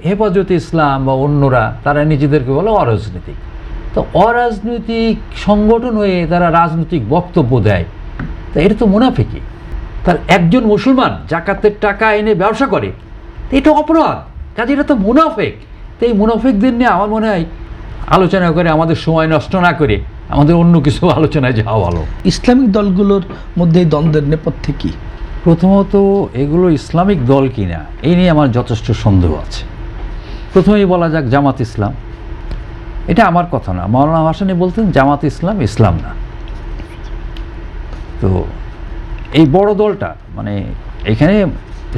হেফাজতে ইসলাম বা অন্যরা তারা নিজেদেরকে বলে অরাজনৈতিক। তো অরাজনৈতিক সংগঠন হয়ে তারা রাজনৈতিক বক্তব্য দেয়, তা এটা তো মুনাফিকি। তার একজন মুসলমান জাকাতের টাকা এনে ব্যবসা করে, এটা অপরাধ, কাজে এটা তো মুনাফিক। তো এই মুনাফিকদের নিয়ে আমার মনে হয় আলোচনা করে আমাদের সময় নষ্ট না করে আমাদের অন্য কিছু আলোচনায় যাওয়া ভালো। ইসলামিক দলগুলোর মধ্যে এই দ্বন্দ্বের নেপথ্যে কি? প্রথমত এগুলো ইসলামিক দল কিনা এই নিয়ে আমার যথেষ্ট সন্দেহ আছে। প্রথমেই বলা যাক জামাত ইসলাম, এটা আমার কথা না, মাওলানা ভাসানী বলতেন জামাত ইসলাম ইসলাম না। তো এই বড় দলটা মানে এখানে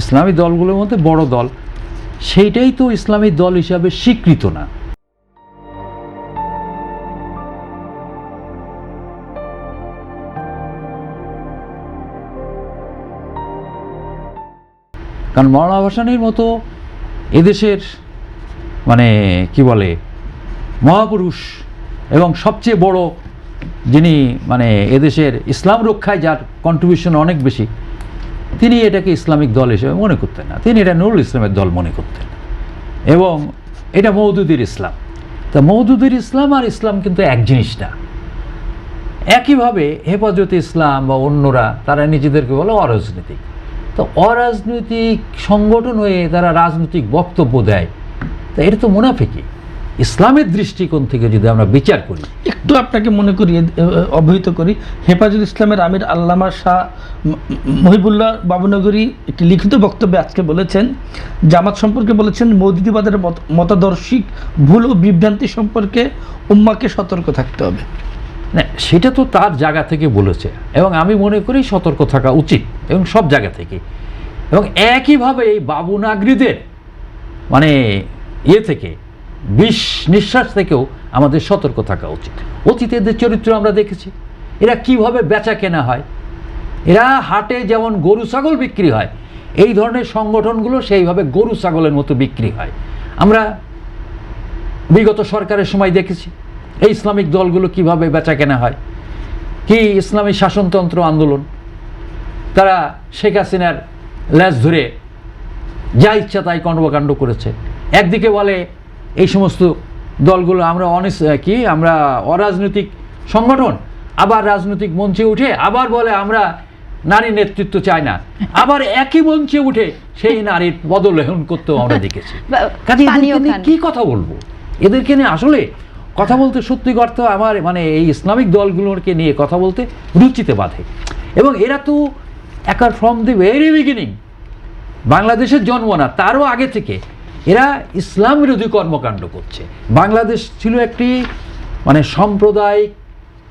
ইসলামী দলগুলোর মধ্যে বড় দল, সেইটাই তো ইসলামী দল হিসাবে স্বীকৃত না। কারণ মাওলানা ভাসানীর মতো এদেশের মানে কি বলে মহাপুরুষ এবং সবচেয়ে বড় যিনি মানে এদেশের ইসলাম রক্ষায় যার কন্ট্রিবিউশন অনেক বেশি, তিনি এটাকে ইসলামিক দল হিসেবে মনে করতেন না। তিনি এটা নুরুল ইসলামের দল মনে করতেন এবং এটা মওদুদির ইসলাম। তা মওদুদির ইসলাম আর ইসলাম কিন্তু এক জিনিস না। একইভাবে হেফাজতে ইসলাম বা অন্যরা তারা নিজেদেরকে বলে অরাজনৈতিক। তো অরাজনৈতিক সংগঠন হয়ে তারা রাজনৈতিক বক্তব্য দেয়, তা এটা তো মুনাফিকি। ইসলামের দৃষ্টিকোণ থেকে যদি আমরা বিচার করি, একটু আপনাকে মনে করি অবহিত করি, হেফাজত ইসলামের আমির আল্লামা শাহ মহিবুল্লাহ বাবুনগরী একটি লিখিত বক্তব্যে আজকে বলেছেন, জামাত সম্পর্কে বলেছেন, মৌদুদিবাদের মতাদর্শিক ভুল ও বিভ্রান্তি সম্পর্কে উম্মাকে সতর্ক থাকতে হবে। না, সেটা তো তার জায়গা থেকে বলেছে এবং আমি মনে করি সতর্ক থাকা উচিত এবং সব জায়গা থেকে। এবং একইভাবে এই বাবুনাগরীদের মানে থেকে বিষ নিঃশ্বাস থেকেও আমাদের সতর্ক থাকা উচিত। অতীতের চরিত্র আমরা দেখেছি, এরা কিভাবে বেচা কেনা হয়, এরা হাটে যেমন গরু ছাগল বিক্রি হয়, এই ধরনের সংগঠনগুলো সেইভাবে গরু ছাগলের মতো বিক্রি হয়। আমরা বিগত সরকারের সময় দেখেছি এই ইসলামিক দলগুলো কিভাবে বেচা কেনা হয়, কি ইসলামী শাসনতন্ত্র আন্দোলন, তারা শেখ হাসিনার ল্যাজ ধরে যা ইচ্ছা তাই কর্মকাণ্ড করেছে। একদিকে বলে এই সমস্ত দলগুলো আমরা আমরা অরাজনৈতিক সংগঠন, আবার রাজনৈতিক মঞ্চে উঠে আবার বলে আমরা নারী নেতৃত্ব চাই না, আবার একই মঞ্চে উঠে সেই নারীর বদলেহন করতেও আমরা দেখেছি। কাজে এদেরকে নিয়ে কি কথা বলবো? এদেরকে নিয়ে আসলে কথা বলতে সত্যি অর্থ আমার মানে এই ইসলামিক দলগুলোকে নিয়ে কথা বলতে রুচিতে বাধে। এবং এরা তো একার ফ্রম দি ভেরি বিগিনিং, বাংলাদেশের জন্ম না তারও আগে থেকে এরা ইসলাম বিরোধী কর্মকাণ্ড করছে। বাংলাদেশ ছিল একটি মানে সাম্প্রদায়িক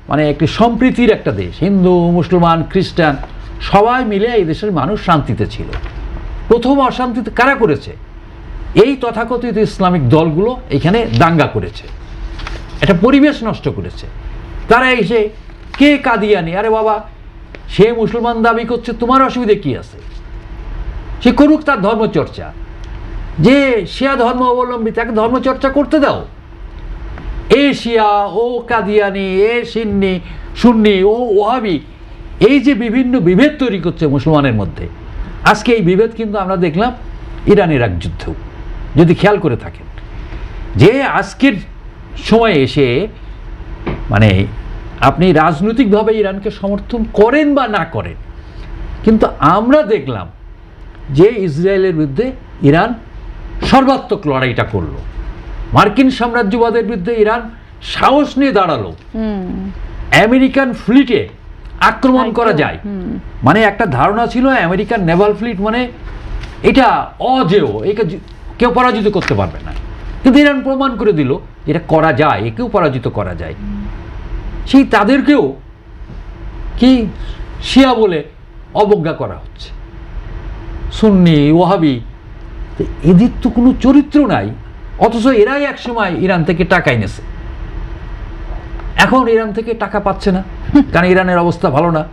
মানে একটি সম্প্রীতির একটা দেশ, হিন্দু মুসলমান খ্রিস্টান সবাই মিলে এই দেশের মানুষ শান্তিতে ছিল। প্রথম অশান্তিতে কারা করেছে? এই তথাকথিত ইসলামিক দলগুলো এখানে দাঙ্গা করেছে, একটা পরিবেশ নষ্ট করেছে। তারা এসে কে কাদিয়ানি, আরে বাবা সে মুসলমান দাবি করছে, তোমার অসুবিধে কি আছে? সে করুক তার ধর্মচর্চা, যে শিয়া ধর্ম অবলম্বী তাকে ধর্মচর্চা করতে দাও। এ শিয়া, ও কাদিয়ানি, এ সুন্নি, ও ওহাবি, এই যে বিভিন্ন বিভেদ তৈরি করছে মুসলমানের মধ্যে। আজকে এই বিভেদ কিন্তু আমরা দেখলাম ইরান ইরাক যুদ্ধেও, যদি খেয়াল করে থাকেন, যে আজকের সময়ে এসে মানে আপনি রাজনৈতিকভাবে ইরানকে সমর্থন করেন বা না করেন, কিন্তু আমরা দেখলাম যে ইসরায়েলের বিরুদ্ধে ইরান সর্বাত্মক লড়াইটা করলো, মার্কিন সাম্রাজ্যবাদের বিরুদ্ধে ইরান সাহস নিয়ে দাঁড়ালো, আমেরিকান ফ্লিটে আক্রমণ করা যায়। মানে একটা ধারণা ছিল আমেরিকান নেভাল ফ্লিট মানে এটা অজেয়, একে কেউ পরাজিত করতে পারবে না, কিন্তু ইরান প্রমাণ করে দিল এটা করা যায়, একেও পরাজিত করা যায়। সেই তাদেরকেও কি শিয়া বলে অবজ্ঞা করা হচ্ছে, সুন্নি ওয়াহাবি, এদের তো কোনো চরিত্র নাই, অথচ এরাই একসময় ইরান থেকে টাকা এনেছে, এখন ইরান থেকে টাকা পাচ্ছে না, কারণ ইরানের অবস্থা ভালো না।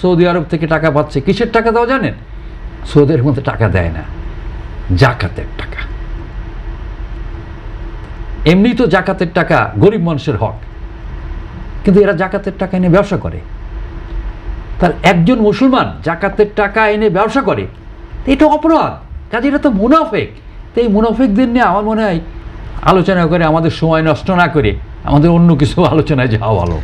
সৌদি আরব থেকে টাকা পাচ্ছে, কিসের টাকা দাও জানেন? সৌদের মধ্যে টাকা দেয় না, জাকাতের টাকা। এমনি তো জাকাতের টাকা গরিব মানুষের হক, কিন্তু এরা জাকাতের টাকা এনে ব্যবসা করে। তার একজন মুসলমান জাকাতের টাকা এনে ব্যবসা করে, এটা অপরাধ, কাজে এটা তো মুনাফিক। তো এই মুনাফিকদের নিয়ে আমার মনে হয় আলোচনা করে আমাদের সময় নষ্ট না করে আমাদের অন্য কিছু আলোচনায় যাওয়া ভালো।